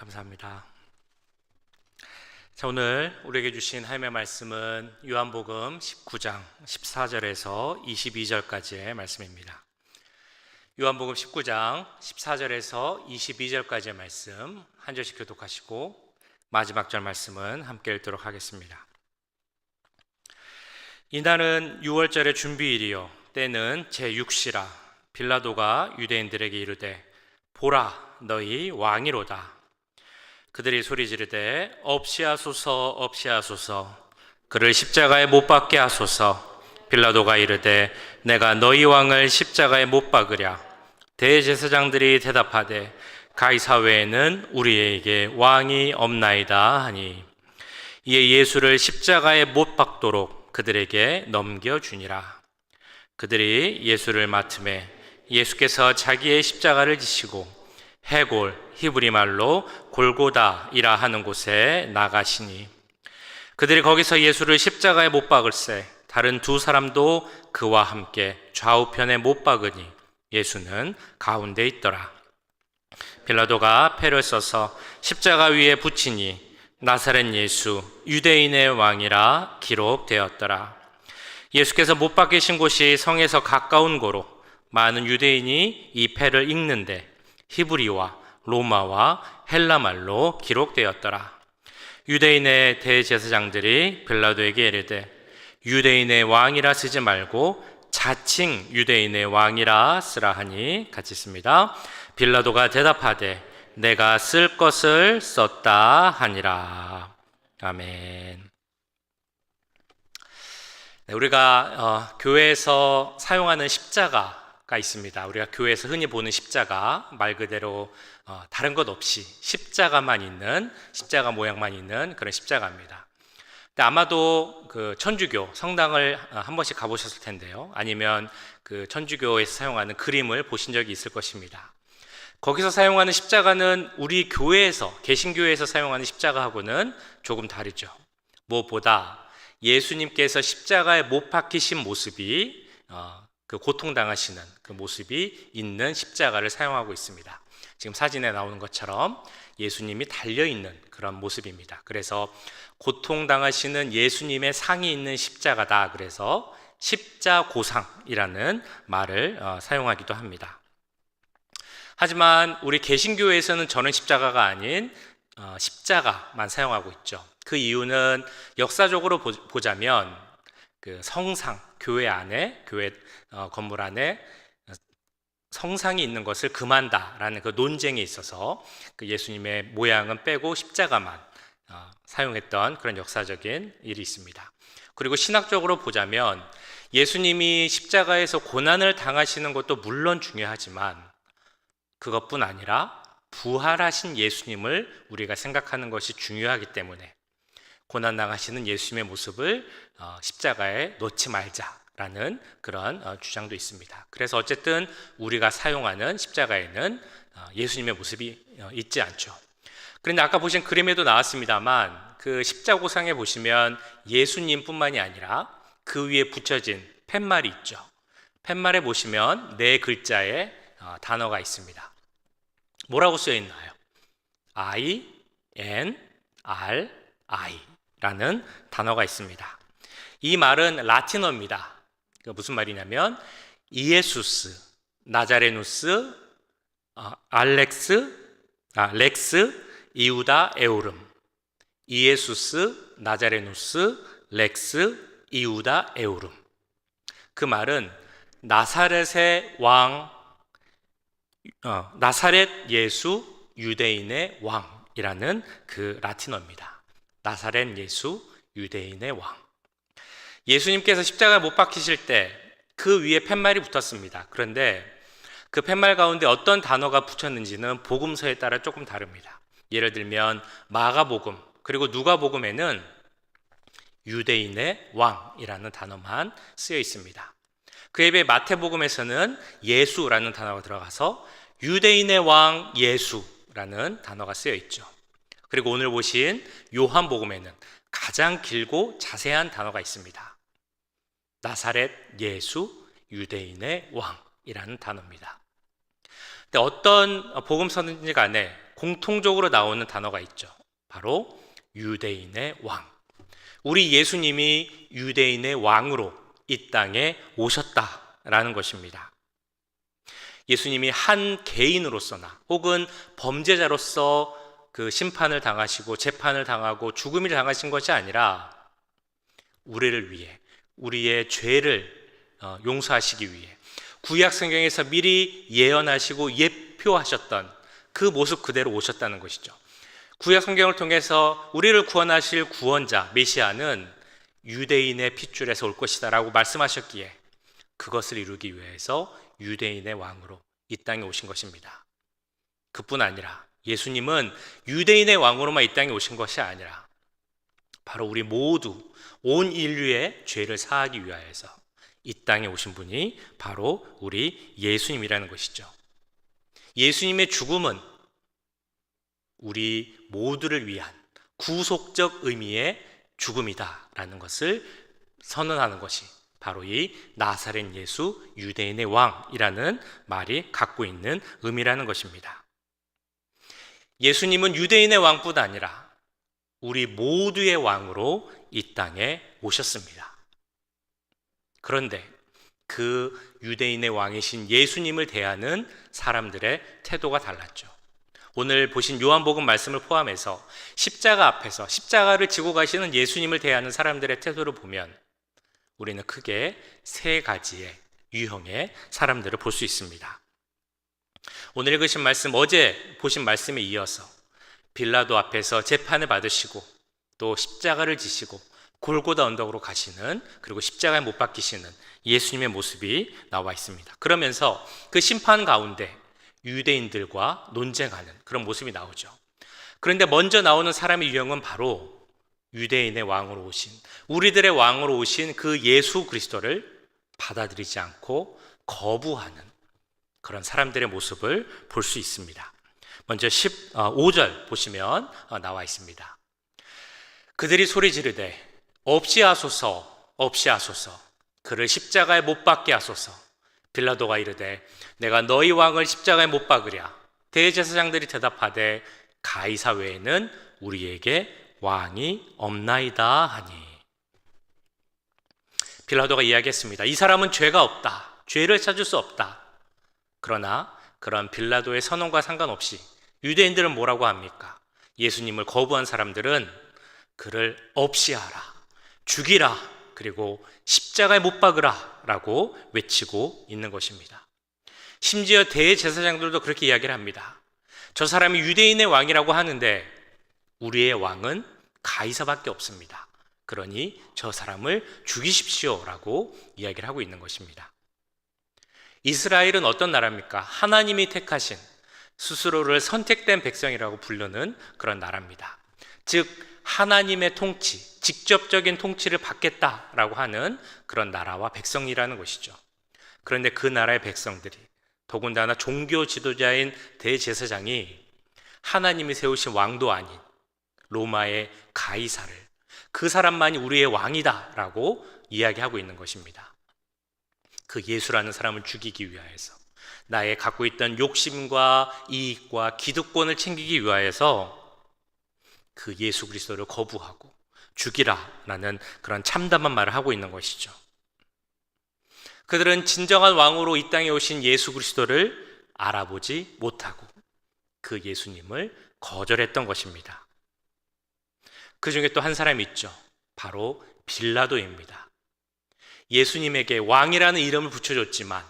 감사합니다. 자, 오늘 우리에게 주신 하나님의 말씀은 요한복음 19장 14절에서 22절까지의 말씀입니다. 요한복음 19장 14절에서 22절까지의 말씀 한 절씩 교독하시고 마지막 절 말씀은 함께 읽도록 하겠습니다. 이날은 6월절의 준비일이요 때는 제6시라. 빌라도가 유대인들에게 이르되 보라, 너희 왕이로다. 그들이 소리 지르되 없이하소서, 없이하소서, 그를 십자가에 못 박게 하소서. 빌라도가 이르되 내가 너희 왕을 십자가에 못 박으랴. 대제사장들이 대답하되 가이사 외에는 우리에게 왕이 없나이다 하니, 이에 예수를 십자가에 못 박도록 그들에게 넘겨주니라. 그들이 예수를 맡음에 예수께서 자기의 십자가를 지시고 해골, 히브리 말로 골고다이라 하는 곳에 나가시니, 그들이 거기서 예수를 십자가에 못 박을새 다른 두 사람도 그와 함께 좌우편에 못 박으니 예수는 가운데 있더라. 빌라도가 패를 써서 십자가 위에 붙이니 나사렛 예수 유대인의 왕이라 기록되었더라. 예수께서 못 박히신 곳이 성에서 가까운 고로 많은 유대인이 이 패를 읽는데 히브리와 로마와 헬라말로 기록되었더라. 유대인의 대제사장들이 빌라도에게 이르되 유대인의 왕이라 쓰지 말고 자칭 유대인의 왕이라 쓰라 하니, 같이 씁니다. 빌라도가 대답하되 내가 쓸 것을 썼다 하니라. 아멘. 네, 우리가 교회에서 사용하는 십자가가 있습니다. 우리가 교회에서 흔히 보는 십자가, 말 그대로 다른 것 없이 십자가만 있는, 십자가 모양만 있는 그런 십자가입니다. 근데 아마도 그 천주교 성당을 한 번씩 가보셨을 텐데요, 아니면 그 천주교에서 사용하는 그림을 보신 적이 있을 것입니다. 거기서 사용하는 십자가는 우리 교회에서, 개신교회에서 사용하는 십자가하고는 조금 다르죠. 무엇보다 예수님께서 십자가에 못 박히신 모습이, 그 고통당하시는 그 모습이 있는 십자가를 사용하고 있습니다. 지금 사진에 나오는 것처럼 예수님이 달려있는 그런 모습입니다. 그래서 고통당하시는 예수님의 상이 있는 십자가다, 그래서 십자고상이라는 말을 사용하기도 합니다. 하지만 우리 개신교회에서는 저는 십자가가 아닌 십자가만 사용하고 있죠. 그 이유는 역사적으로 보자면 그 성상, 교회 안에, 교회 건물 안에 성상이 있는 것을 금한다라는 그 논쟁에 있어서 그 예수님의 모양은 빼고 십자가만 사용했던 그런 역사적인 일이 있습니다. 그리고 신학적으로 보자면 예수님이 십자가에서 고난을 당하시는 것도 물론 중요하지만 그것뿐 아니라 부활하신 예수님을 우리가 생각하는 것이 중요하기 때문에 고난당하시는 예수님의 모습을 십자가에 놓지 말자라는 그런 주장도 있습니다. 그래서 어쨌든 우리가 사용하는 십자가에는 예수님의 모습이 있지 않죠. 그런데 아까 보신 그림에도 나왔습니다만 그 십자고상에 보시면 예수님뿐만이 아니라 그 위에 붙여진 팻말이 있죠. 팻말에 보시면 네 글자의 단어가 있습니다. 뭐라고 쓰여 있나요? I, N, R, I 라는 단어가 있습니다. 이 말은 라틴어입니다. 무슨 말이냐면 이에수스, 나자레누스, 렉스, 이우다, 에오름. 이에수스, 나자레누스, 렉스, 이우다, 에오름. 그 말은 나사렛의 왕, 나사렛 예수 유대인의 왕이라는 그 라틴어입니다. 나사렛 예수 유대인의 왕. 예수님께서 십자가에 못 박히실 때 그 위에 팻말이 붙었습니다. 그런데 그 팻말 가운데 어떤 단어가 붙였는지는 복음서에 따라 조금 다릅니다. 예를 들면 마가복음 그리고 누가복음에는 유대인의 왕이라는 단어만 쓰여 있습니다. 그에 비해 마태복음에서는 예수라는 단어가 들어가서 유대인의 왕 예수라는 단어가 쓰여 있죠. 그리고 오늘 보신 요한복음에는 가장 길고 자세한 단어가 있습니다. 나사렛 예수 유대인의 왕이라는 단어입니다. 근데 어떤 복음서든지 간에 공통적으로 나오는 단어가 있죠. 바로 유대인의 왕. 우리 예수님이 유대인의 왕으로 이 땅에 오셨다라는 것입니다. 예수님이 한 개인으로서나 혹은 범죄자로서 그 심판을 당하시고 재판을 당하고 죽음을 당하신 것이 아니라 우리를 위해, 우리의 죄를 용서하시기 위해 구약 성경에서 미리 예언하시고 예표하셨던 그 모습 그대로 오셨다는 것이죠. 구약 성경을 통해서 우리를 구원하실 구원자 메시아는 유대인의 핏줄에서 올 것이다 라고 말씀하셨기에 그것을 이루기 위해서 유대인의 왕으로 이 땅에 오신 것입니다. 그뿐 아니라 예수님은 유대인의 왕으로만 이 땅에 오신 것이 아니라 바로 우리 모두 온 인류의 죄를 사하기 위하여서 이 땅에 오신 분이 바로 우리 예수님이라는 것이죠. 예수님의 죽음은 우리 모두를 위한 구속적 의미의 죽음이다라는 것을 선언하는 것이 바로 이 나사렛 예수 유대인의 왕이라는 말이 갖고 있는 의미라는 것입니다. 예수님은 유대인의 왕뿐 아니라 우리 모두의 왕으로 이 땅에 오셨습니다. 그런데 그 유대인의 왕이신 예수님을 대하는 사람들의 태도가 달랐죠. 오늘 보신 요한복음 말씀을 포함해서 십자가 앞에서 십자가를 지고 가시는 예수님을 대하는 사람들의 태도를 보면 우리는 크게 세 가지의 유형의 사람들을 볼 수 있습니다. 오늘 읽으신 말씀, 어제 보신 말씀에 이어서 빌라도 앞에서 재판을 받으시고 또 십자가를 지시고 골고다 언덕으로 가시는, 그리고 십자가에 못 박히시는 예수님의 모습이 나와 있습니다. 그러면서 그 심판 가운데 유대인들과 논쟁하는 그런 모습이 나오죠. 그런데 먼저 나오는 사람의 유형은 바로 유대인의 왕으로 오신, 우리들의 왕으로 오신 그 예수 그리스도를 받아들이지 않고 거부하는 그런 사람들의 모습을 볼 수 있습니다. 먼저 15절 보시면 나와 있습니다. 그들이 소리 지르되 없이 하소서, 없이 하소서, 그를 십자가에 못 박게 하소서. 빌라도가 이르되 내가 너희 왕을 십자가에 못 박으랴. 대제사장들이 대답하되 가이사 외에는 우리에게 왕이 없나이다 하니. 빌라도가 이야기했습니다. 이 사람은 죄가 없다, 죄를 찾을 수 없다. 그러나 그런 빌라도의 선언과 상관없이 유대인들은 뭐라고 합니까? 예수님을 거부한 사람들은 그를 없이 하라, 죽이라, 그리고 십자가에 못 박으라 라고 외치고 있는 것입니다. 심지어 대제사장들도 그렇게 이야기를 합니다. 저 사람이 유대인의 왕이라고 하는데 우리의 왕은 가이사밖에 없습니다. 그러니 저 사람을 죽이십시오 라고 이야기를 하고 있는 것입니다. 이스라엘은 어떤 나라입니까? 하나님이 택하신, 스스로를 선택된 백성이라고 부르는 그런 나라입니다. 즉 하나님의 통치, 직접적인 통치를 받겠다라고 하는 그런 나라와 백성이라는 것이죠. 그런데 그 나라의 백성들이, 더군다나 종교 지도자인 대제사장이 하나님이 세우신 왕도 아닌 로마의 가이사를, 그 사람만이 우리의 왕이다라고 이야기하고 있는 것입니다. 그 예수라는 사람을 죽이기 위하여서, 나의 갖고 있던 욕심과 이익과 기득권을 챙기기 위하여서 그 예수 그리스도를 거부하고 죽이라라는 그런 참담한 말을 하고 있는 것이죠. 그들은 진정한 왕으로 이 땅에 오신 예수 그리스도를 알아보지 못하고 그 예수님을 거절했던 것입니다. 그 중에 또 한 사람이 있죠. 바로 빌라도입니다. 예수님에게 왕이라는 이름을 붙여줬지만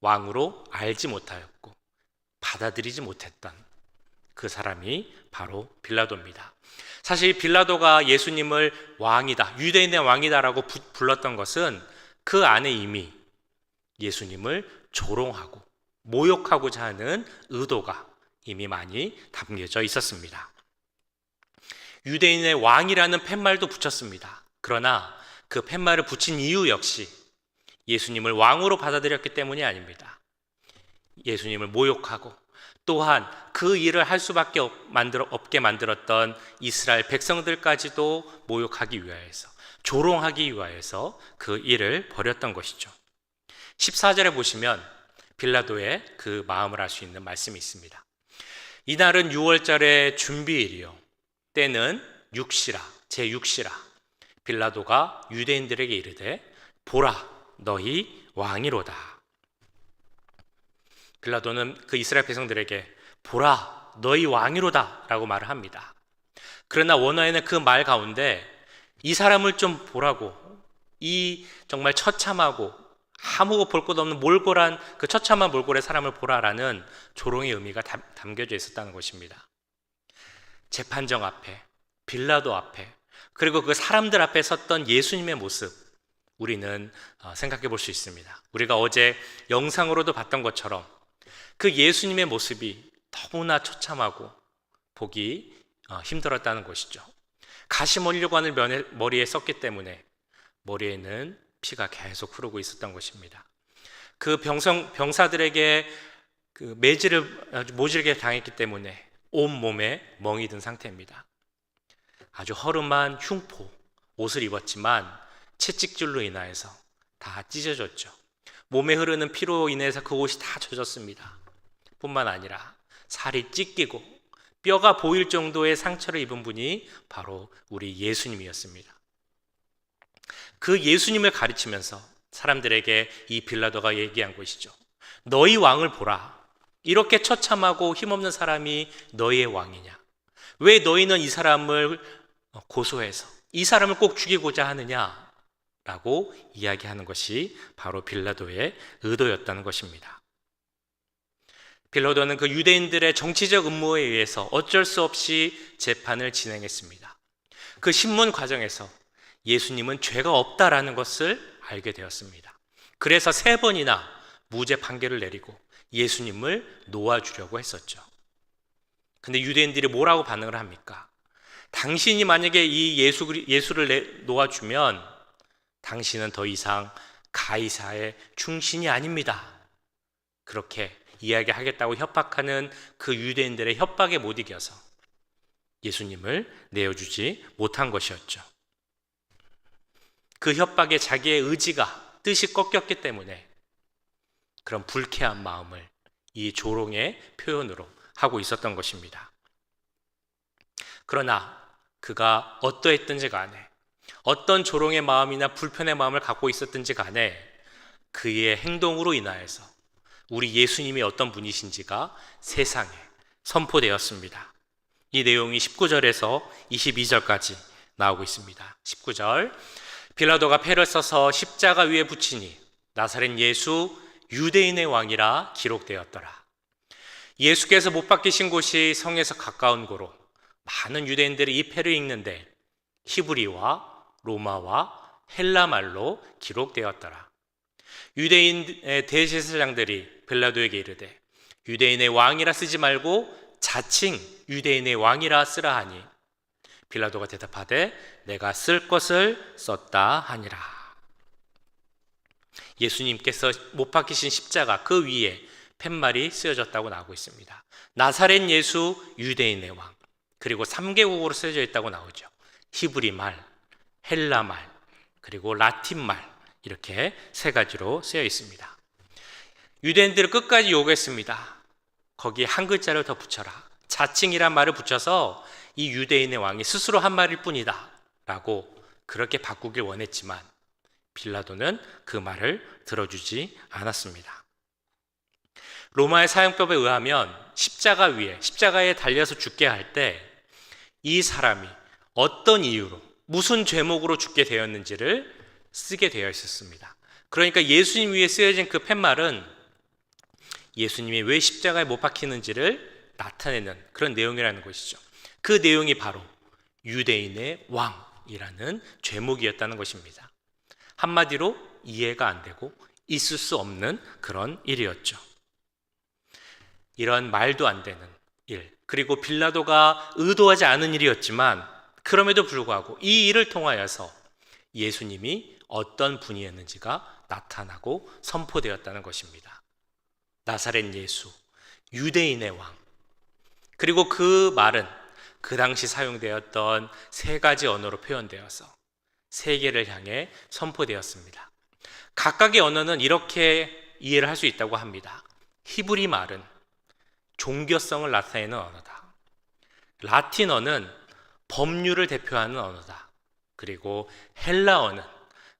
왕으로 알지 못하였고 받아들이지 못했던 그 사람이 바로 빌라도입니다. 사실 빌라도가 예수님을 왕이다, 유대인의 왕이다라고 불렀던 것은 그 안에 이미 예수님을 조롱하고 모욕하고자 하는 의도가 이미 많이 담겨져 있었습니다. 유대인의 왕이라는 팻말도 붙였습니다. 그러나 그 팻말을 붙인 이유 역시 예수님을 왕으로 받아들였기 때문이 아닙니다. 예수님을 모욕하고 또한 그 일을 할 수밖에 없게 만들었던 이스라엘 백성들까지도 모욕하기 위하여서, 조롱하기 위하여서 그 일을 벌였던 것이죠. 14절에 보시면 빌라도의 그 마음을 알 수 있는 말씀이 있습니다. 이날은 6월절의 준비일이요, 때는 육시라, 제6시라. 빌라도가 유대인들에게 이르되 보라, 너희 왕이로다. 빌라도는 그 이스라엘 백성들에게 보라, 너희 왕이로다 라고 말을 합니다. 그러나 원어에는 그 말 가운데 이 사람을 좀 보라고, 이 정말 처참하고 아무 볼 것 없는 몰골한 그 처참한 몰골의 사람을 보라라는 조롱의 의미가 담겨져 있었다는 것입니다. 재판정 앞에, 빌라도 앞에, 그리고 그 사람들 앞에 섰던 예수님의 모습, 우리는 생각해 볼 수 있습니다. 우리가 어제 영상으로도 봤던 것처럼 그 예수님의 모습이 너무나 처참하고 보기 힘들었다는 것이죠. 가시멀리관을 머리에 썼기 때문에 머리에는 피가 계속 흐르고 있었던 것입니다. 그 병사들에게 그 매질을 아주 모질게 당했기 때문에 온몸에 멍이 든 상태입니다. 아주 허름한 흉포 옷을 입었지만 채찍질로 인하여서 다 찢어졌죠. 몸에 흐르는 피로 인해서 그 옷이 다 젖었습니다. 뿐만 아니라 살이 찢기고 뼈가 보일 정도의 상처를 입은 분이 바로 우리 예수님이었습니다. 그 예수님을 가르치면서 사람들에게 이 빌라도가 얘기한 것이죠. 너희 왕을 보라. 이렇게 처참하고 힘없는 사람이 너희의 왕이냐? 왜 너희는 이 사람을 고소해서 이 사람을 꼭 죽이고자 하느냐? 라고 이야기하는 것이 바로 빌라도의 의도였다는 것입니다. 빌라도는 그 유대인들의 정치적 음모에 의해서 어쩔 수 없이 재판을 진행했습니다. 그 신문 과정에서 예수님은 죄가 없다라는 것을 알게 되었습니다. 그래서 3번이나 무죄 판결을 내리고 예수님을 놓아주려고 했었죠. 근데 유대인들이 뭐라고 반응을 합니까? 당신이 만약에 이 예수를 놓아주면 당신은 더 이상 가이사의 충신이 아닙니다. 그렇게 이야기하겠다고 협박하는 그 유대인들의 협박에 못 이겨서 예수님을 내어주지 못한 것이었죠. 그 협박에 자기의 의지가, 뜻이 꺾였기 때문에 그런 불쾌한 마음을 이 조롱의 표현으로 하고 있었던 것입니다. 그러나 그가 어떠했든지 간에, 어떤 조롱의 마음이나 불편의 마음을 갖고 있었든지 간에 그의 행동으로 인하여서 우리 예수님이 어떤 분이신지가 세상에 선포되었습니다. 이 내용이 19절에서 22절까지 나오고 있습니다. 19절, 빌라도가 패를 써서 십자가 위에 붙이니 나사렛 예수 유대인의 왕이라 기록되었더라. 예수께서 못 박히신 곳이 성에서 가까운 고로 많은 유대인들이 이 패를 읽는데 히브리와 로마와 헬라 말로 기록되었더라. 유대인의 대제사장들이 빌라도에게 이르되 유대인의 왕이라 쓰지 말고 자칭 유대인의 왕이라 쓰라 하니 빌라도가 대답하되 내가 쓸 것을 썼다 하니라. 예수님께서 못 박히신 십자가 그 위에 팻말이 쓰여졌다고 나오고 있습니다. 나사렛 예수 유대인의 왕, 그리고 3개국어로 쓰여져 있다고 나오죠. 히브리 말, 헬라 말, 그리고 라틴 말, 이렇게 3가지로 쓰여 있습니다. 유대인들을 끝까지 요구했습니다. 거기에 한 글자를 더 붙여라. 자칭이란 말을 붙여서 이 유대인의 왕이 스스로 한 말일 뿐이다 라고 그렇게 바꾸길 원했지만 빌라도는 그 말을 들어주지 않았습니다. 로마의 사형법에 의하면 십자가 위에, 십자가에 달려서 죽게 할 때 이 사람이 어떤 이유로, 무슨 죄목으로 죽게 되었는지를 쓰게 되어 있었습니다. 그러니까 예수님 위에 쓰여진 그 팻말은 예수님이 왜 십자가에 못 박히는지를 나타내는 그런 내용이라는 것이죠. 그 내용이 바로 유대인의 왕이라는 죄목이었다는 것입니다. 한마디로 이해가 안 되고 있을 수 없는 그런 일이었죠. 이런 말도 안 되는 일, 그리고 빌라도가 의도하지 않은 일이었지만 그럼에도 불구하고 이 일을 통하여서 예수님이 어떤 분이었는지가 나타나고 선포되었다는 것입니다. 나사렛 예수, 유대인의 왕. 그리고 그 말은 그 당시 사용되었던 3가지 언어로 표현되어서 세계를 향해 선포되었습니다. 각각의 언어는 이렇게 이해를 할 수 있다고 합니다. 히브리 말은 종교성을 나타내는 언어다. 라틴어는 법률을 대표하는 언어다. 그리고 헬라어는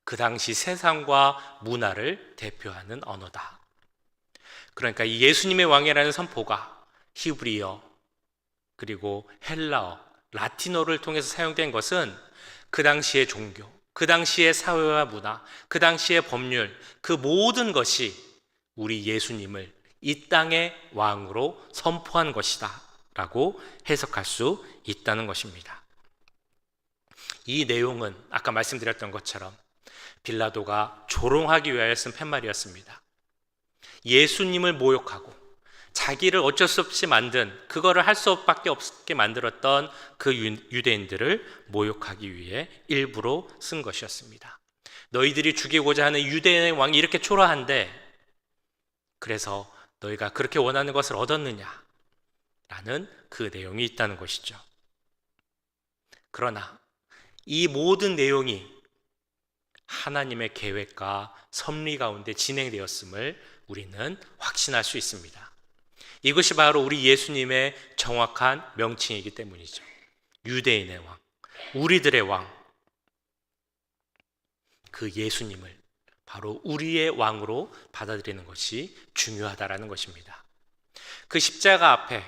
그 당시 세상과 문화를 대표하는 언어다. 그러니까 이 예수님의 왕이라는 선포가 히브리어, 그리고 헬라어, 라틴어를 통해서 사용된 것은 그 당시의 종교, 그 당시의 사회와 문화, 그 당시의 법률, 그 모든 것이 우리 예수님을 이 땅의 왕으로 선포한 것이다 라고 해석할 수 있다는 것입니다. 이 내용은 아까 말씀드렸던 것처럼 빌라도가 조롱하기 위하여 쓴 팻말이었습니다. 예수님을 모욕하고 자기를 어쩔 수 없이 만든, 그거를 할 수밖에 없게 만들었던 그 유대인들을 모욕하기 위해 일부러 쓴 것이었습니다. 너희들이 죽이고자 하는 유대인의 왕이 이렇게 초라한데 그래서 너희가 그렇게 원하는 것을 얻었느냐 라는 그 내용이 있다는 것이죠. 그러나 이 모든 내용이 하나님의 계획과 섭리 가운데 진행되었음을 우리는 확신할 수 있습니다. 이것이 바로 우리 예수님의 정확한 명칭이기 때문이죠. 유대인의 왕, 우리들의 왕, 그 예수님을 바로 우리의 왕으로 받아들이는 것이 중요하다라는 것입니다. 그 십자가 앞에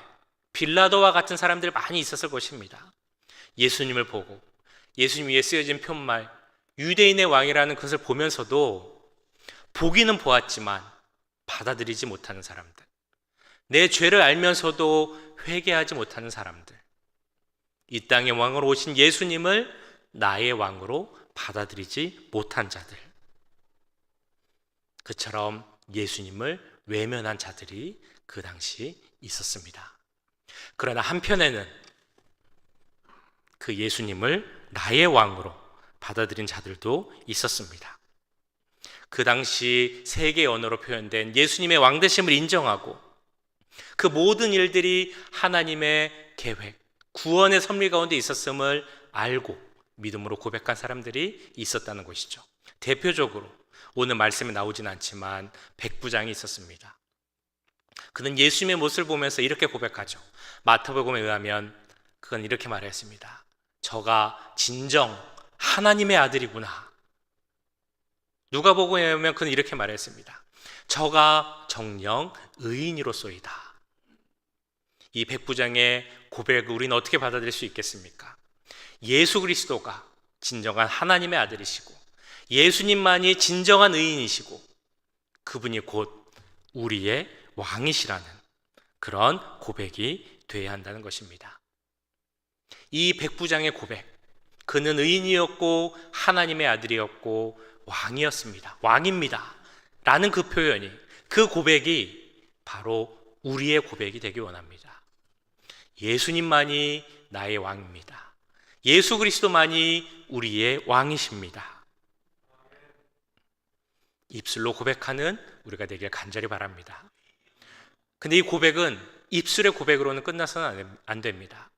빌라도와 같은 사람들이 많이 있었을 것입니다. 예수님을 보고 예수님 위에 쓰여진 푯말, 유대인의 왕이라는 것을 보면서도 보기는 보았지만 받아들이지 못하는 사람들, 내 죄를 알면서도 회개하지 못하는 사람들, 이 땅의 왕으로 오신 예수님을 나의 왕으로 받아들이지 못한 자들, 그처럼 예수님을 외면한 자들이 그 당시 있었습니다. 그러나 한편에는 그 예수님을 나의 왕으로 받아들인 자들도 있었습니다. 그 당시 세계 언어로 표현된 예수님의 왕되심을 인정하고 그 모든 일들이 하나님의 계획, 구원의 섭리 가운데 있었음을 알고 믿음으로 고백한 사람들이 있었다는 것이죠. 대표적으로 오늘 말씀에 나오진 않지만 백부장이 있었습니다. 그는 예수님의 모습을 보면서 이렇게 고백하죠. 마태복음에 의하면 그건 이렇게 말했습니다. 저가 진정 하나님의 아들이구나. 누가복음에 의하면 그는 이렇게 말했습니다. 저가 정녕 의인이로소이다. 이 백부장의 고백을 우리는 어떻게 받아들일 수 있겠습니까? 예수 그리스도가 진정한 하나님의 아들이시고 예수님만이 진정한 의인이시고 그분이 곧 우리의 왕이시라는 그런 고백이 돼야 한다는 것입니다. 이 백부장의 고백, 그는 의인이었고 하나님의 아들이었고 왕이었습니다. 왕입니다 라는 그 표현이, 그 고백이 바로 우리의 고백이 되기 원합니다. 예수님만이 나의 왕입니다. 예수 그리스도만이 우리의 왕이십니다. 입술로 고백하는 우리가 되길 간절히 바랍니다. 근데 이 고백은 입술의 고백으로는 끝나서는 안 됩니다.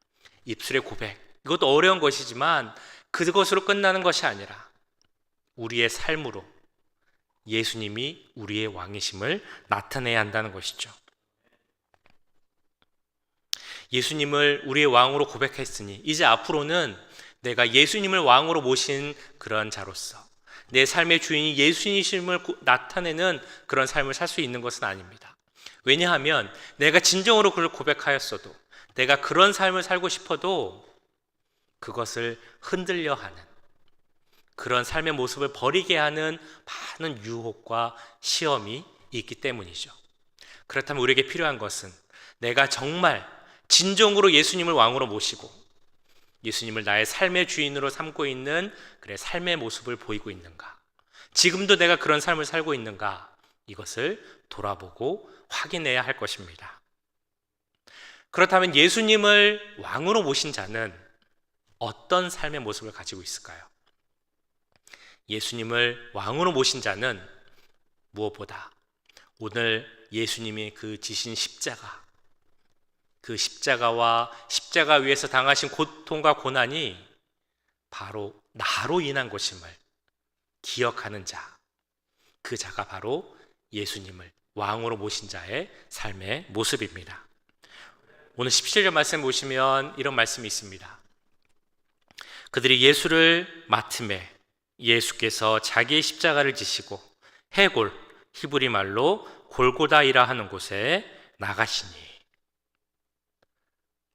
입술의 고백, 이것도 어려운 것이지만 그것으로 끝나는 것이 아니라 우리의 삶으로 예수님이 우리의 왕이심을 나타내야 한다는 것이죠. 예수님을 우리의 왕으로 고백했으니 이제 앞으로는 내가 예수님을 왕으로 모신 그런 자로서 내 삶의 주인이 예수님이심을 나타내는 그런 삶을 살 수 있는 것은 아닙니다. 왜냐하면 내가 진정으로 그를 고백하였어도, 내가 그런 삶을 살고 싶어도 그것을 흔들려 하는, 그런 삶의 모습을 버리게 하는 많은 유혹과 시험이 있기 때문이죠. 그렇다면 우리에게 필요한 것은 내가 정말 진정으로 예수님을 왕으로 모시고 예수님을 나의 삶의 주인으로 삼고 있는 그의 삶의 모습을 보이고 있는가, 지금도 내가 그런 삶을 살고 있는가, 이것을 돌아보고 확인해야 할 것입니다. 그렇다면 예수님을 왕으로 모신 자는 어떤 삶의 모습을 가지고 있을까요? 예수님을 왕으로 모신 자는 무엇보다 오늘 예수님이 그 지신 십자가, 그 십자가와 십자가 위에서 당하신 고통과 고난이 바로 나로 인한 것임을 기억하는 자, 그 자가 바로 예수님을 왕으로 모신 자의 삶의 모습입니다. 오늘 17절 말씀 보시면 이런 말씀이 있습니다. 그들이 예수를 맡음에 예수께서 자기의 십자가를 지시고 해골, 히브리 말로 골고다이라 하는 곳에 나가시니.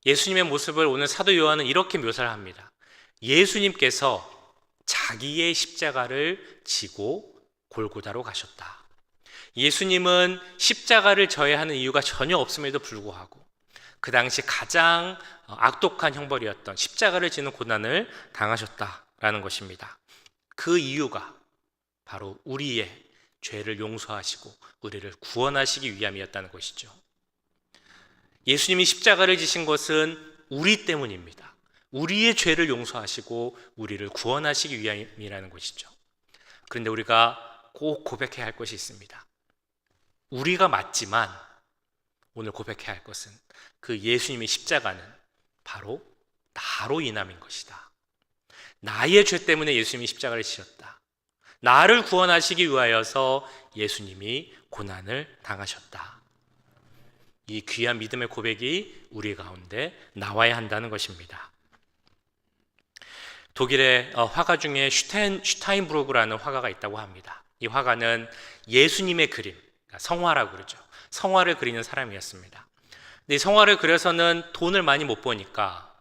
예수님의 모습을 오늘 사도 요한은 이렇게 묘사를 합니다. 예수님께서 자기의 십자가를 지고 골고다로 가셨다. 예수님은 십자가를 져야 하는 이유가 전혀 없음에도 불구하고 그 당시 가장 악독한 형벌이었던 십자가를 지는 고난을 당하셨다라는 것입니다. 그 이유가 바로 우리의 죄를 용서하시고 우리를 구원하시기 위함이었다는 것이죠. 예수님이 십자가를 지신 것은 우리 때문입니다. 우리의 죄를 용서하시고 우리를 구원하시기 위함이라는 것이죠. 그런데 우리가 꼭 고백해야 할 것이 있습니다. 우리가 맞지만 오늘 고백해야 할 것은 그 예수님의 십자가는 바로 나로 인함인 것이다. 나의 죄 때문에 예수님이 십자가를 지셨다. 나를 구원하시기 위하여서 예수님이 고난을 당하셨다. 이 귀한 믿음의 고백이 우리 가운데 나와야 한다는 것입니다. 독일의 화가 중에 슈타인브루크라는 화가가 있다고 합니다. 이 화가는 예수님의 그림, 성화라고 그러죠. 성화를 그리는 사람이었습니다. 근데 이 성화를 그려서는 돈을 많이 못 버니까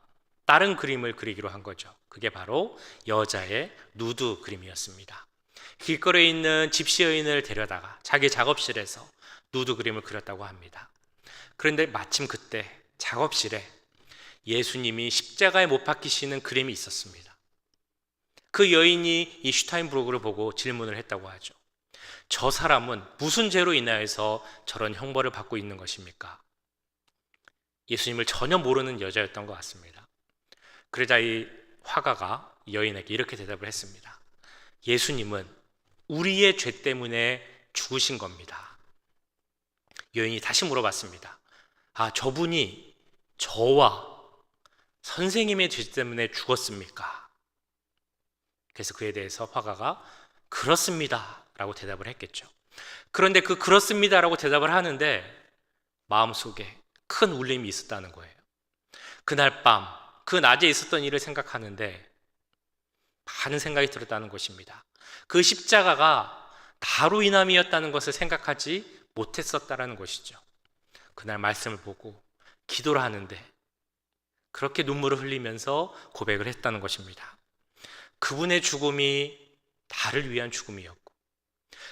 다른 그림을 그리기로 한 거죠. 그게 바로 여자의 누드 그림이었습니다. 길거리에 있는 집시 여인을 데려다가 자기 작업실에서 누드 그림을 그렸다고 합니다. 그런데 마침 그때 작업실에 예수님이 십자가에 못 박히시는 그림이 있었습니다. 그 여인이 이 슈타인브루크를 보고 질문을 했다고 하죠. 저 사람은 무슨 죄로 인하여서 저런 형벌을 받고 있는 것입니까? 예수님을 전혀 모르는 여자였던 것 같습니다. 그러자 이 화가가 여인에게 이렇게 대답을 했습니다. 예수님은 우리의 죄 때문에 죽으신 겁니다. 여인이 다시 물어봤습니다. 저분이 저와 선생님의 죄 때문에 죽었습니까? 그래서 그에 대해서 화가가 그렇습니다 라고 대답을 했겠죠. 그런데 그 그렇습니다 라고 대답을 하는데 마음속에 큰 울림이 있었다는 거예요. 그날 밤 그 낮에 있었던 일을 생각하는데 많은 생각이 들었다는 것입니다. 그 십자가가 나로 인함이었다는 것을 생각하지 못했었다라는 것이죠. 그날 말씀을 보고 기도를 하는데 그렇게 눈물을 흘리면서 고백을 했다는 것입니다. 그분의 죽음이 나를 위한 죽음이었고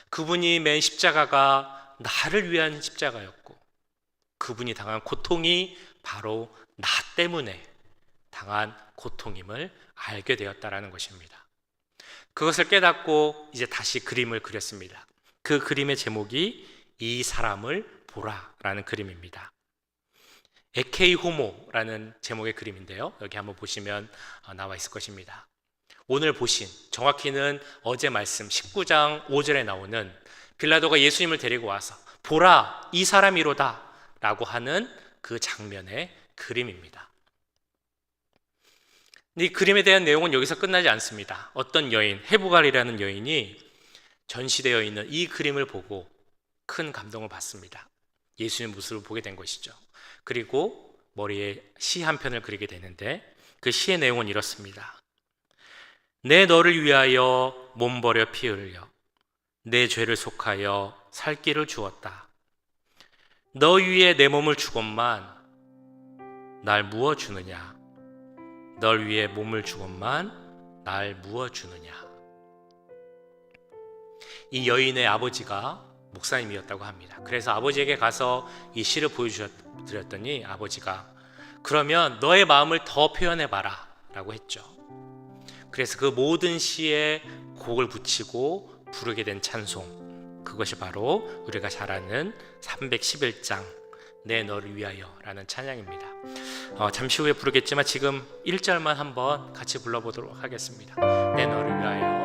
그분이 맨 십자가가 나를 위한 십자가였고 그분이 당한 고통이 바로 나 때문에 당한 고통임을 알게 되었다라는 것입니다. 그것을 깨닫고 이제 다시 그림을 그렸습니다. 그 그림의 제목이 이 사람을 보라라는 그림입니다. 에케이 호모라는 제목의 그림인데요. 여기 한번 보시면 나와 있을 것입니다. 오늘 보신, 정확히는 어제 말씀 19장 5절에 나오는 빌라도가 예수님을 데리고 와서 보라 이 사람이로다 라고 하는 그 장면의 그림입니다. 이 그림에 대한 내용은 여기서 끝나지 않습니다. 어떤 여인, 헤부갈이라는 여인이 전시되어 있는 이 그림을 보고 큰 감동을 받습니다. 예수님의 모습을 보게 된 것이죠. 그리고 머리에 시 한 편을 그리게 되는데 그 시의 내용은 이렇습니다. 내 너를 위하여 몸 버려 피 흘려 내 죄를 속하여 살 길을 주었다. 너 위에 내 몸을 주건만 날 무어 주느냐? 널 위해 몸을 주건만 날 무어 주느냐? 이 여인의 아버지가 목사님이었다고 합니다. 그래서 아버지에게 가서 이 시를 보여드렸더니 아버지가 그러면 너의 마음을 더 표현해봐라 라고 했죠. 그래서 그 모든 시에 곡을 붙이고 부르게 된 찬송, 그것이 바로 우리가 잘 아는 311장 내 너를 위하여 라는 찬양입니다. 잠시 후에 부르겠지만 지금 1절만 한번 같이 불러보도록 하겠습니다. 내 너를 위하여.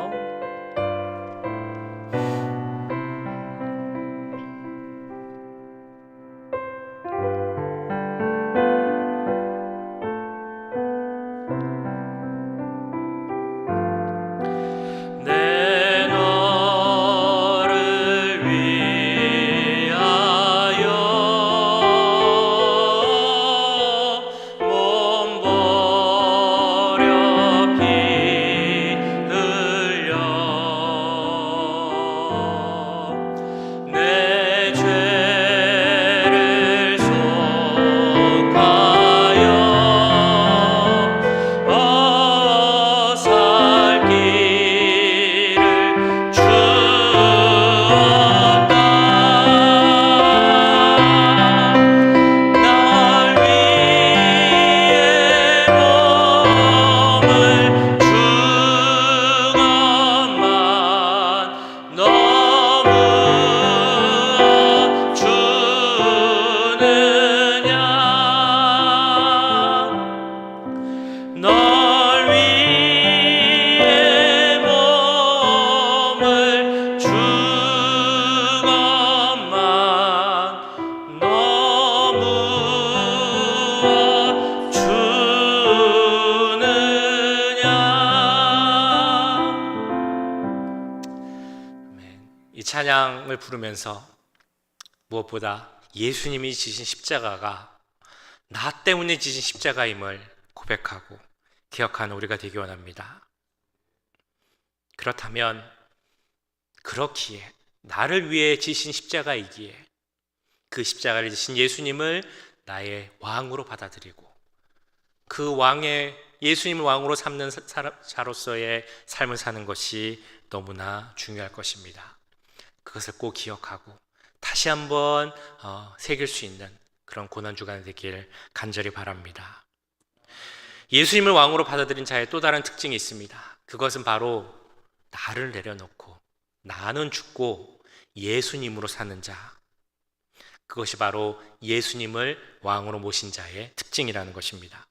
내 너를 위하여 찬양을 부르면서 무엇보다 예수님이 지신 십자가가 나 때문에 지신 십자가임을 고백하고 기억하는 우리가 되기 원합니다. 그렇다면 그렇기에 나를 위해 지신 십자가이기에 그 십자가를 지신 예수님을 나의 왕으로 받아들이고 그 왕의 예수님을 왕으로 삼는 자로서의 삶을 사는 것이 너무나 중요할 것입니다. 그것을 꼭 기억하고 다시 한번 새길 수 있는 그런 고난주간이 되길 간절히 바랍니다. 예수님을 왕으로 받아들인 자의 또 다른 특징이 있습니다. 그것은 바로 나를 내려놓고 나는 죽고 예수님으로 사는 자, 그것이 바로 예수님을 왕으로 모신 자의 특징이라는 것입니다.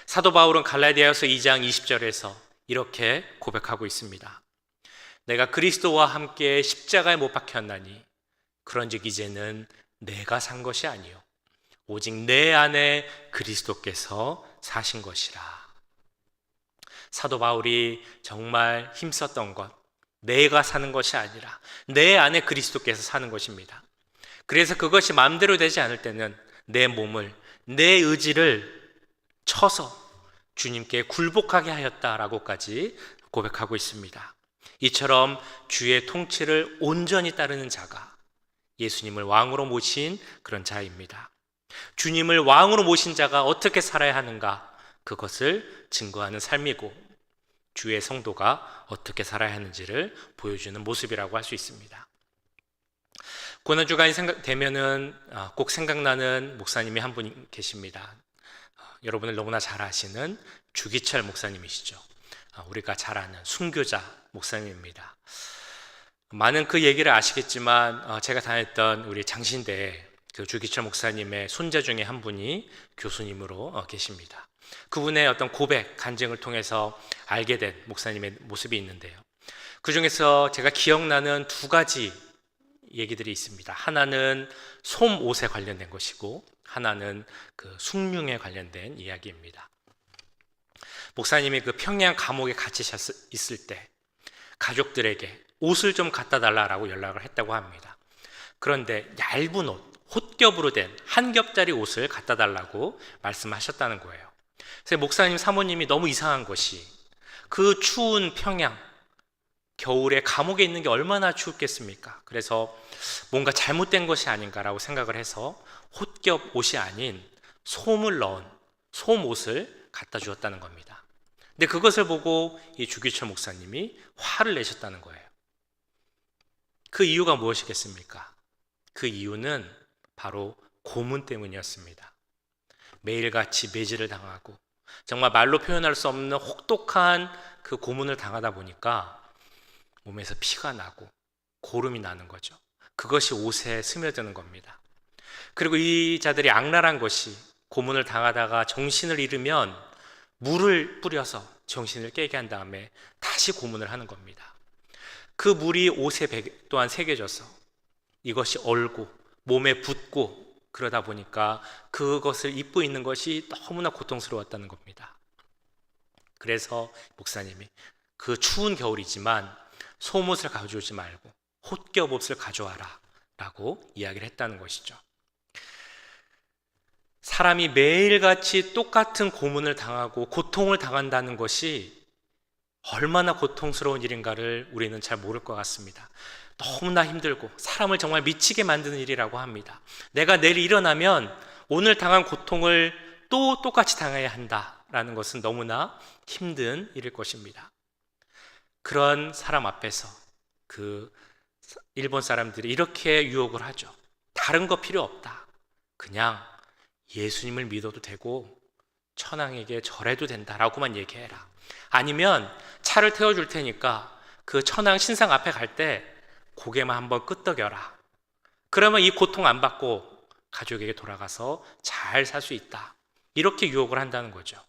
사도 바울은 갈라디아서 2장 20절에서 이렇게 고백하고 있습니다. 내가 그리스도와 함께 십자가에 못 박혔나니 그런즉 이제는 내가 산 것이 아니요 오직 내 안에 그리스도께서 사신 것이라. 사도 바울이 정말 힘썼던 것, 내가 사는 것이 아니라 내 안에 그리스도께서 사는 것입니다. 그래서 그것이 마음대로 되지 않을 때는 내 몸을, 내 의지를 쳐서 주님께 굴복하게 하였다라고까지 고백하고 있습니다. 이처럼 주의 통치를 온전히 따르는 자가 예수님을 왕으로 모신 그런 자입니다. 주님을 왕으로 모신 자가 어떻게 살아야 하는가, 그것을 증거하는 삶이고 주의 성도가 어떻게 살아야 하는지를 보여주는 모습이라고 할 수 있습니다. 고난주간이 되면은 꼭 생각나는 목사님이 한 분 계십니다. 여러분을 너무나 잘 아시는 주기철 목사님이시죠. 우리가 잘 아는 순교자 목사님입니다. 많은 그 얘기를 아시겠지만 제가 다녔던 우리 장신대에 그 주기철 목사님의 손자 중에 한 분이 교수님으로 계십니다. 그분의 어떤 고백, 간증을 통해서 알게 된 목사님의 모습이 있는데요. 그 중에서 제가 기억나는 두 가지 얘기들이 있습니다. 하나는 솜옷에 관련된 것이고 하나는 그 숭늉에 관련된 이야기입니다. 목사님이 그 평양 감옥에 갇히셨을 때 가족들에게 옷을 좀 갖다 달라고 연락을 했다고 합니다. 그런데 얇은 옷, 홑겹으로 된 한 겹짜리 옷을 갖다 달라고 말씀하셨다는 거예요. 그래서 목사님 사모님이 너무 이상한 것이 그 추운 평양 겨울에 감옥에 있는 게 얼마나 추웠겠습니까? 그래서 뭔가 잘못된 것이 아닌가라고 생각을 해서 홑겹 옷이 아닌 솜을 넣은 솜옷을 갖다 주었다는 겁니다. 근데 그것을 보고 이 주기철 목사님이 화를 내셨다는 거예요. 그 이유가 무엇이겠습니까? 그 이유는 바로 고문 때문이었습니다. 매일같이 매질을 당하고 정말 말로 표현할 수 없는 혹독한 그 고문을 당하다 보니까 몸에서 피가 나고 고름이 나는 거죠. 그것이 옷에 스며드는 겁니다. 그리고 이 자들이 악랄한 것이 고문을 당하다가 정신을 잃으면 물을 뿌려서 정신을 깨게 한 다음에 다시 고문을 하는 겁니다. 그 물이 옷에 또한 새겨져서 이것이 얼고 몸에 붙고 그러다 보니까 그것을 입고 있는 것이 너무나 고통스러웠다는 겁니다. 그래서 목사님이 그 추운 겨울이지만 솜옷을 가져오지 말고 홑겹옷을 가져와라 라고 이야기를 했다는 것이죠. 사람이 매일같이 똑같은 고문을 당하고 고통을 당한다는 것이 얼마나 고통스러운 일인가를 우리는 잘 모를 것 같습니다. 너무나 힘들고 사람을 정말 미치게 만드는 일이라고 합니다. 내가 내일 일어나면 오늘 당한 고통을 또 똑같이 당해야 한다라는 것은 너무나 힘든 일일 것입니다. 그런 사람 앞에서 그 일본 사람들이 이렇게 유혹을 하죠. 다른 거 필요 없다. 그냥 예수님을 믿어도 되고 천황에게 절해도 된다라고만 얘기해라. 아니면 차를 태워줄 테니까 그 천황 신상 앞에 갈 때 고개만 한번 끄덕여라. 그러면 이 고통 안 받고 가족에게 돌아가서 잘 살 수 있다. 이렇게 유혹을 한다는 거죠.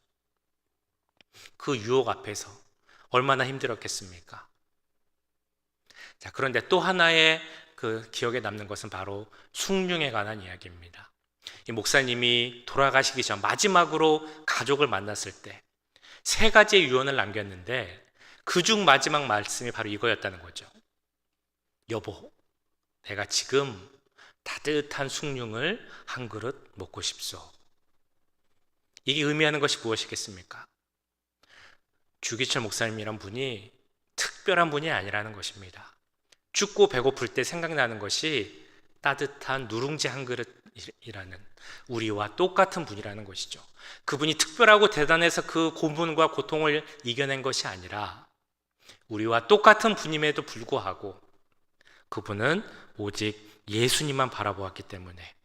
그 유혹 앞에서 얼마나 힘들었겠습니까? 자, 그런데 또 하나의 그 기억에 남는 것은 바로 숭늉에 관한 이야기입니다. 이 목사님이 돌아가시기 전 마지막으로 가족을 만났을 때 세 가지의 유언을 남겼는데 그중 마지막 말씀이 바로 이거였다는 거죠. 여보, 내가 지금 따뜻한 숭늉을 한 그릇 먹고 싶소. 이게 의미하는 것이 무엇이겠습니까? 주기철 목사님이란 분이 특별한 분이 아니라는 것입니다. 춥고 배고플 때 생각나는 것이 따뜻한 누룽지 한 그릇이라는 우리와 똑같은 분이라는 것이죠. 그분이 특별하고 대단해서 그 고문과 고통을 이겨낸 것이 아니라 우리와 똑같은 분임에도 불구하고 그분은 오직 예수님만 바라보았기 때문에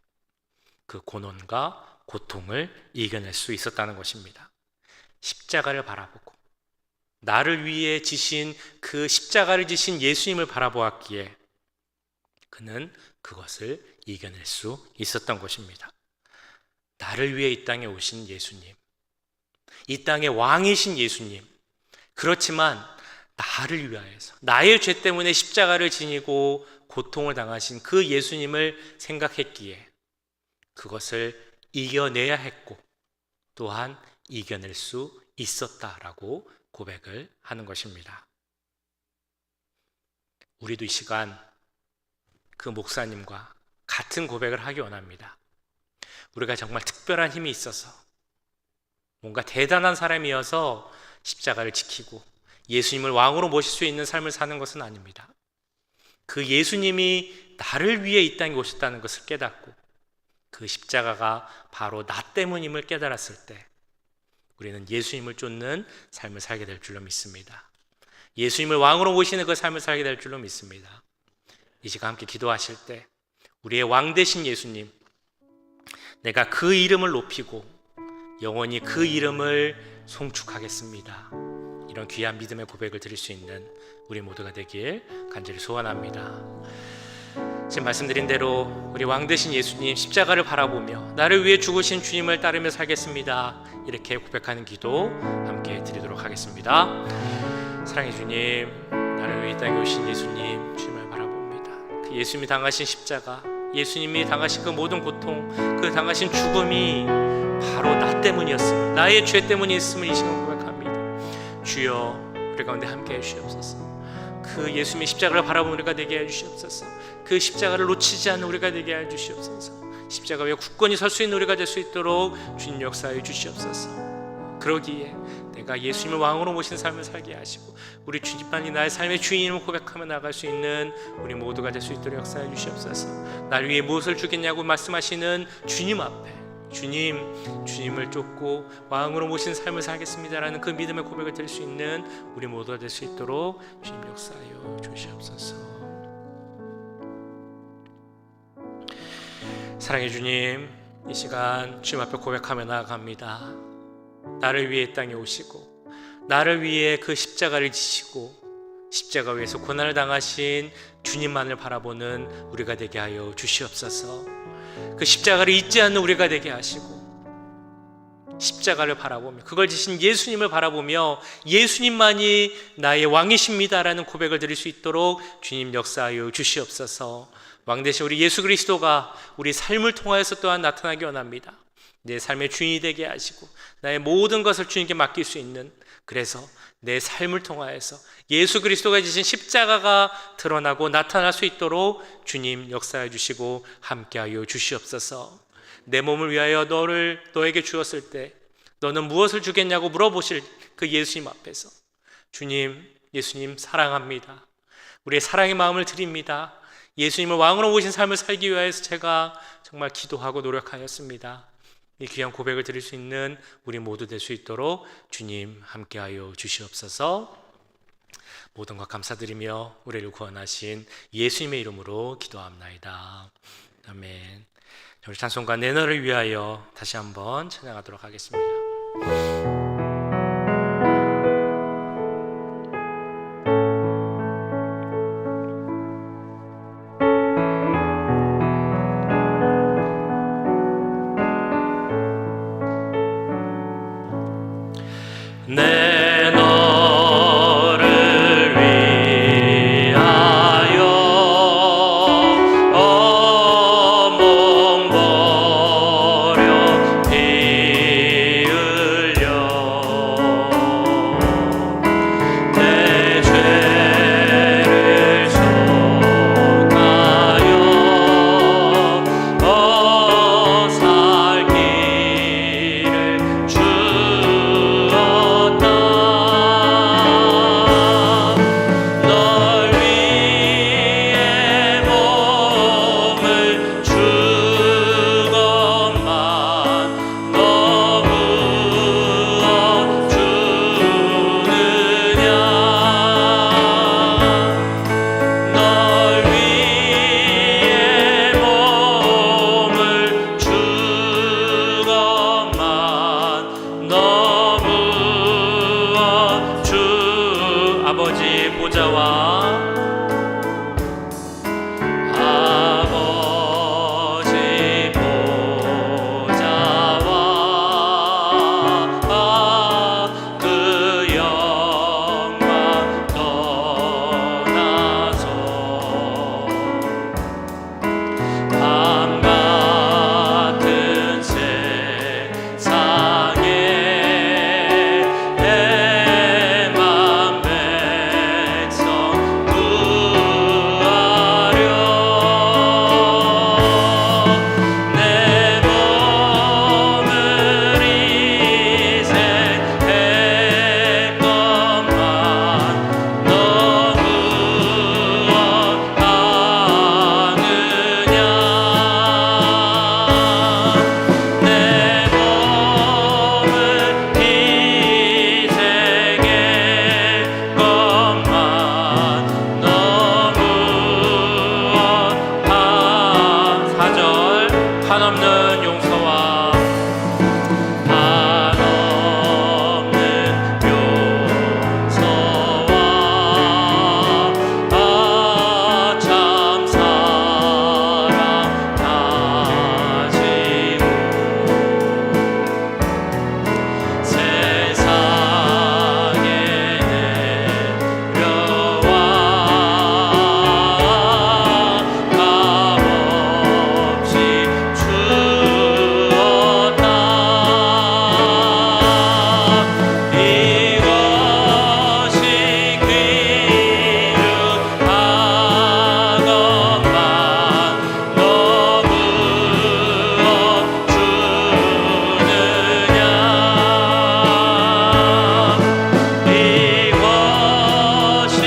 그 고난과 고통을 이겨낼 수 있었다는 것입니다. 십자가를 바라보고 나를 위해 지신 그 십자가를 지신 예수님을 바라보았기에 그는 그것을 이겨낼 수 있었던 것입니다. 나를 위해 이 땅에 오신 예수님, 이 땅의 왕이신 예수님, 그렇지만 나를 위하여서 나의 죄 때문에 십자가를 지니고 고통을 당하신 그 예수님을 생각했기에 그것을 이겨내야 했고 또한 이겨낼 수 있었다라고 고백을 하는 것입니다. 우리도 이 시간 그 목사님과 같은 고백을 하기 원합니다. 우리가 정말 특별한 힘이 있어서 뭔가 대단한 사람이어서 십자가를 지키고 예수님을 왕으로 모실 수 있는 삶을 사는 것은 아닙니다. 그 예수님이 나를 위해 이 땅에 오셨다는 것을 깨닫고 그 십자가가 바로 나 때문임을 깨달았을 때 우리는 예수님을 쫓는 삶을 살게 될 줄로 믿습니다. 예수님을 왕으로 모시는 그 삶을 살게 될 줄로 믿습니다. 이 시간 함께 기도하실 때 우리의 왕 되신 예수님, 내가 그 이름을 높이고 영원히 그 이름을 송축하겠습니다. 이런 귀한 믿음의 고백을 드릴 수 있는 우리 모두가 되길 간절히 소원합니다. 지금 말씀드린 대로 우리 왕 되신 예수님 십자가를 바라보며 나를 위해 죽으신 주님을 따르며 살겠습니다. 이렇게 고백하는 기도 함께 드리도록 하겠습니다. 사랑해 주님, 나를 위해 이 땅에 오신 예수님 주님을 바라봅니다. 그 예수님이 당하신 십자가, 예수님이 당하신 그 모든 고통, 그 당하신 죽음이 바로 나 때문이었음을, 나의 죄 때문이었음을 이 시간 고백합니다. 주여, 우리 가운데 함께 해주시옵소서. 그 예수님의 십자가를 바라보는 우리가 되게 해주시옵소서. 그 십자가를 놓치지 않는 우리가 되게 해주시옵소서. 십자가 위에 굳건히 설 수 있는 우리가 될 수 있도록 주님 역사해 주시옵소서. 그러기에 내가 예수님을 왕으로 모신 삶을 살게 하시고 우리 주님만이 나의 삶의 주인임을 고백하며 나아갈 수 있는 우리 모두가 될 수 있도록 역사해 주시옵소서. 날 위해 무엇을 주겠냐고 말씀하시는 주님 앞에 주님을 쫓고 왕으로 모신 삶을 살겠습니다라는 그 믿음의 고백을 드릴 수 있는 우리 모두가 될 수 있도록 주님 역사하여 주시옵소서. 사랑해 주님, 이 시간 주님 앞에 고백하며 나아갑니다. 나를 위해 이 땅에 오시고 나를 위해 그 십자가를 지시고 십자가 위에서 고난을 당하신 주님만을 바라보는 우리가 되게 하여 주시옵소서. 그 십자가를 잊지 않는 우리가 되게 하시고 십자가를 바라보며 그걸 지신 예수님을 바라보며 예수님만이 나의 왕이십니다라는 고백을 드릴 수 있도록 주님 역사하여 주시옵소서. 왕 되신 우리 예수 그리스도가 우리 삶을 통하여서 또한 나타나기 원합니다. 내 삶의 주인이 되게 하시고 나의 모든 것을 주님께 맡길 수 있는, 그래서 내 삶을 통하여서 예수 그리스도가 지신 십자가가 드러나고 나타날 수 있도록 주님 역사해 주시고 함께하여 주시옵소서. 내 몸을 위하여 너에게 주었을 때 너는 무엇을 주겠냐고 물어보실 그 예수님 앞에서 주님, 예수님 사랑합니다. 우리의 사랑의 마음을 드립니다. 예수님을 왕으로 모신 삶을 살기 위해서 제가 정말 기도하고 노력하였습니다. 이 귀한 고백을 드릴 수 있는 우리 모두 될 수 있도록 주님 함께하여 주시옵소서. 모든 것 감사드리며 우리를 구원하신 예수님의 이름으로 기도합나이다. 아멘. 우리 찬송가 내 너를 위하여 다시 한번 찬양하도록 하겠습니다. 내 너를 위하여 몸 버려 피 흘려 아버지 보좌와 한없는 용서와 한없는 용서와 참 사랑 다짐으로 세상에 내려와 값없이 주었다. 이것이 귀중한 것만 너무 주느냐. 이것이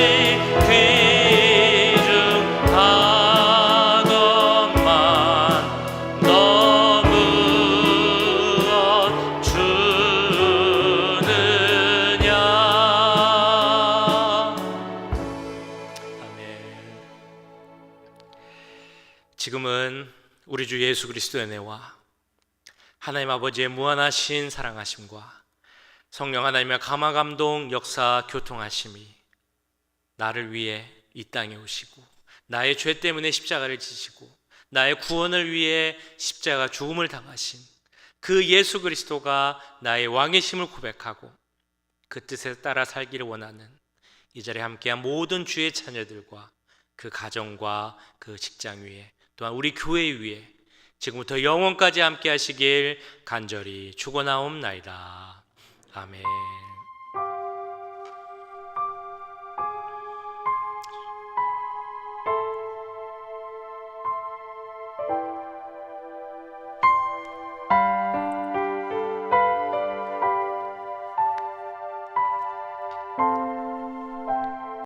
귀중한 것만 너무 주느냐. 아멘. 지금은 우리 주 예수 그리스도의 은혜와 하나님 아버지의 무한하신 사랑하심과 성령 하나님의 감화 감동 역사 교통하심이 나를 위해 이 땅에 오시고 나의 죄 때문에 십자가를 지시고 나의 구원을 위해 십자가 죽음을 당하신 그 예수 그리스도가 나의 왕이심을 고백하고 그 뜻에 따라 살기를 원하는 이 자리에 함께한 모든 주의 자녀들과 그 가정과 그 직장 위에 또한 우리 교회 위에 지금부터 영원까지 함께 하시길 간절히 축원하옵나이다. 아멘.